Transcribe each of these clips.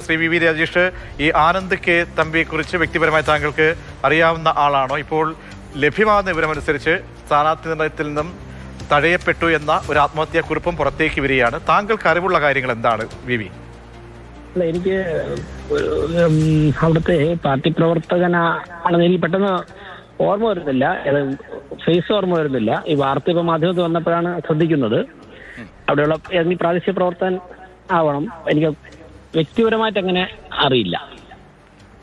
Shri V V Rajesh, ഈ Anand K തമ്പിയെക്കുറിച്ച് വ്യക്തിപരമായി താങ്കൾക്ക് അറിയാവുന്ന ആളാണോ? ഇപ്പോൾ ലഭ്യമാകുന്ന വിവരമനുസരിച്ച് സ്ഥാനാർത്ഥി നിർണയത്തിൽ നിന്നും തഴയപ്പെട്ടു എന്ന ഒരു ആത്മഹത്യാക്കുറിപ്പും പുറത്തേക്ക് വരികയാണ്. താങ്കൾക്ക് അറിവുള്ള കാര്യങ്ങൾ എന്താണ് വി വി? അല്ല, എനിക്ക് അവിടുത്തെ പാർട്ടി പ്രവർത്തകനാണെന്ന് എനിക്ക് പെട്ടെന്ന് ഓർമ്മ വരുന്നില്ല, ഫേസ് ഓർമ്മ വരുന്നില്ല. ഈ വാർത്ത ഇപ്പൊ മാധ്യമത്തിൽ വന്നപ്പോഴാണ് ശ്രദ്ധിക്കുന്നത്. അവിടെയുള്ള ഏതെങ്കിലും പ്രാദേശിക പ്രവർത്തകൻ ആവണം. എനിക്ക് വ്യക്തിപരമായിട്ട് അങ്ങനെ അറിയില്ല.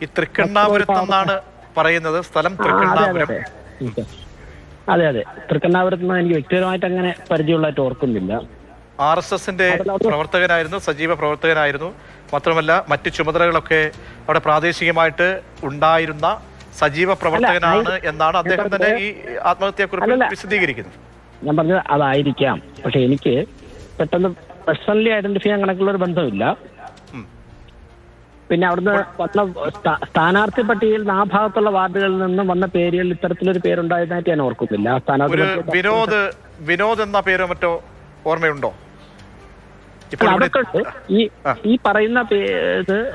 ഈ തൃക്കണ്ണാപുരത്ത് എന്നാണ് പറയുന്നത്, സ്ഥലം തൃക്കണ്ണാപുരം. അതെ, തൃക്കണ്ണാപുരത്ത് നിന്ന് എനിക്ക് വ്യക്തിപരമായിട്ട് അങ്ങനെ പരിചയമുള്ളതായിട്ട് ഓർക്കുന്നില്ല. RSSന്റെ പ്രവർത്തകനായിരുന്നു, സജീവ പ്രവർത്തകനായിരുന്നു. മാത്രമല്ല മറ്റ് ചുമതലകളൊക്കെ അവിടെ പ്രാദേശികമായിട്ട് ഉണ്ടായിരുന്ന സജീവ പ്രവർത്തകനാണ് എന്നാണ് അദ്ദേഹം തന്നെ ഈ ആത്മഹത്യാക്കുറിപ്പിൽ വിശദീകരിക്കുന്നത്. ഞാൻ പറഞ്ഞത് അതായിരിക്കാം. പക്ഷെ എനിക്ക് പെട്ടെന്ന് പേഴ്സണലി ഐഡന്റിഫൈ ചെയ്യാൻ കണക്കുള്ള ഒരു ബന്ധമില്ല. പിന്നെ അവിടുന്ന് വന്ന സ്ഥാനാർത്ഥി പട്ടികയിൽ ആ ഭാഗത്തുള്ള വാർഡുകളിൽ നിന്നും വന്ന പേരുകളിൽ ഇത്തരത്തിലൊരു പേരുണ്ടായതായിട്ട് ഞാൻ ഓർക്കുന്നില്ല. വിനോദ് എന്ന പേരോ മറ്റോ ഓർമ്മയുണ്ടോ? അതൊക്കെ ഈ പറയുന്ന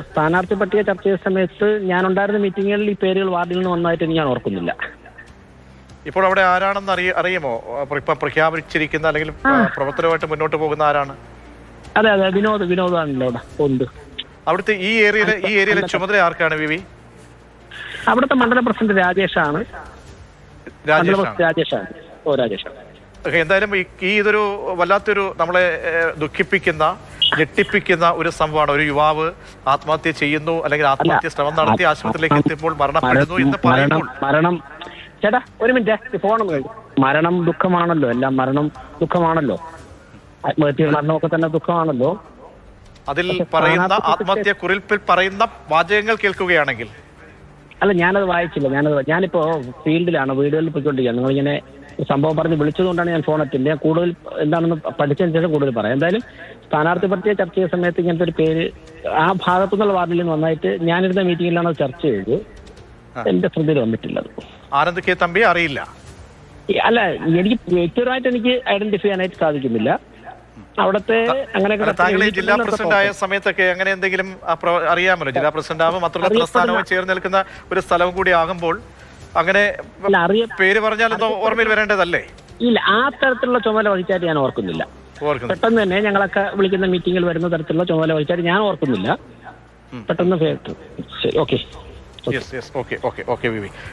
സ്ഥാനാർത്ഥി പട്ടിക ചർച്ച ചെയ്ത സമയത്ത് ഞാൻ ഉണ്ടായിരുന്ന മീറ്റിങ്ങുകളിൽ ഈ പേരുകൾ വാർഡിൽ നിന്ന് വന്നതായിട്ട് ഞാൻ ഓർക്കുന്നില്ല. ഇപ്പോൾ അവിടെ ആരാണെന്ന് അറിയുമോ? ഇപ്പൊ പ്രഖ്യാപിച്ചിരിക്കുന്ന അല്ലെങ്കിൽ പ്രവർത്തനമായിട്ട് മുന്നോട്ട് പോകുന്ന ആരാണ്? അതെ, വിനോദാണല്ലോ അവിടെ ഉണ്ട്. അവിടുത്തെ ഈ ഏരിയയിലെ ചുമതല ആർക്കാണ് വി വി? അവിടുത്തെ മണ്ഡലം പ്രസിഡന്റ് രാജേഷാണ്. എന്തായാലും ഈ ഇതൊരു വല്ലാത്തൊരു നമ്മളെ ദുഃഖിപ്പിക്കുന്ന, ഞെട്ടിപ്പിക്കുന്ന ഒരു സംഭവമാണ്. ഒരു യുവാവ് ആത്മഹത്യ ചെയ്യുന്നു, അല്ലെങ്കിൽ ആത്മഹത്യ ശ്രമം നടത്തി ആശുപത്രിയിലേക്ക് എത്തിയപ്പോൾ മരണപ്പെടുന്നു എന്ന് പറയുമ്പോൾ ചേട്ടാ ഒരു മിനിറ്റ്, ഫോണൊന്നും കഴിഞ്ഞു. മരണം ദുഃഖമാണല്ലോ, എല്ലാം മരണം ദുഃഖമാണല്ലോ. ആത്മഹത്യ മരണമൊക്കെ തന്നെ ദുഃഖമാണല്ലോ. അതിൽ പറയുന്ന ആത്മഹത്യ കുറിപ്പിൽ പറയുന്ന വാചകങ്ങൾ കേൾക്കുകയാണെങ്കിൽ, അല്ല ഞാനത് വായിച്ചില്ല. ഞാനിപ്പോ ഫീൽഡിലാണ്, വീടുകളിൽ പോയിക്കൊണ്ടിരിക്കുക. നിങ്ങളിങ്ങനെ സംഭവം പറഞ്ഞ് വിളിച്ചതുകൊണ്ടാണ് ഞാൻ ഫോൺ എത്തില്ല. ഞാൻ കൂടുതൽ എന്താണെന്ന് പഠിച്ചതിന് ശേഷം കൂടുതൽ പറയാം. എന്തായാലും സ്ഥാനാർത്ഥി പറ്റിയ ചർച്ച ചെയ്ത സമയത്ത് ഇങ്ങനത്തെ ഒരു പേര് ആ ഭാഗത്തു നിന്നുള്ള വാർഡിൽ നിന്ന് വന്നായിട്ട് ഞാനിരുന്ന മീറ്റിംഗിലാണ് ചർച്ച ചെയ്തത്. എന്റെ ശ്രദ്ധയിൽ വന്നിട്ടില്ല. ആനന്ദ് കെ തമ്പി അറിയില്ല. അല്ല, എനിക്ക് വ്യക്തിപരമായിട്ട് എനിക്ക് ഐഡന്റിഫൈ ചെയ്യാനായിട്ട് സാധിക്കുന്നില്ല. അവിടത്തെ അങ്ങനെയൊക്കെ താങ്കൾ ജില്ലാ പ്രസിഡന്റ് ആയ സമയത്തൊക്കെ അങ്ങനെ എന്തെങ്കിലും അറിയാമല്ലോ? ജില്ലാ പ്രസിഡന്റ് ആവുമ്പോൾ മറ്റുള്ള പ്രസ്ഥാനവും ചേർന്ന് നിൽക്കുന്ന ഒരു സ്ഥലവും കൂടി ആകുമ്പോൾ അങ്ങനെ പേര് പറഞ്ഞാലൊന്നും ഓർമ്മയിൽ വരേണ്ടതല്ലേ? ഇല്ല, ആ തരത്തിലുള്ള ചുമതല വഹിച്ചായിട്ട് ഞാൻ ഓർക്കുന്നില്ല. പെട്ടെന്ന് തന്നെ ഞങ്ങളൊക്കെ വിളിക്കുന്ന മീറ്റിംഗിൽ വരുന്ന തരത്തിലുള്ള ചുമതല വഹിച്ചായിട്ട് ഞാൻ ഓർക്കുന്നില്ല. പെട്ടെന്ന് ഓക്കെ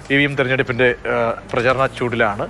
വിവിയും തെരഞ്ഞെടുപ്പിന്റെ പ്രചാരണ ചൂടിലാണ്.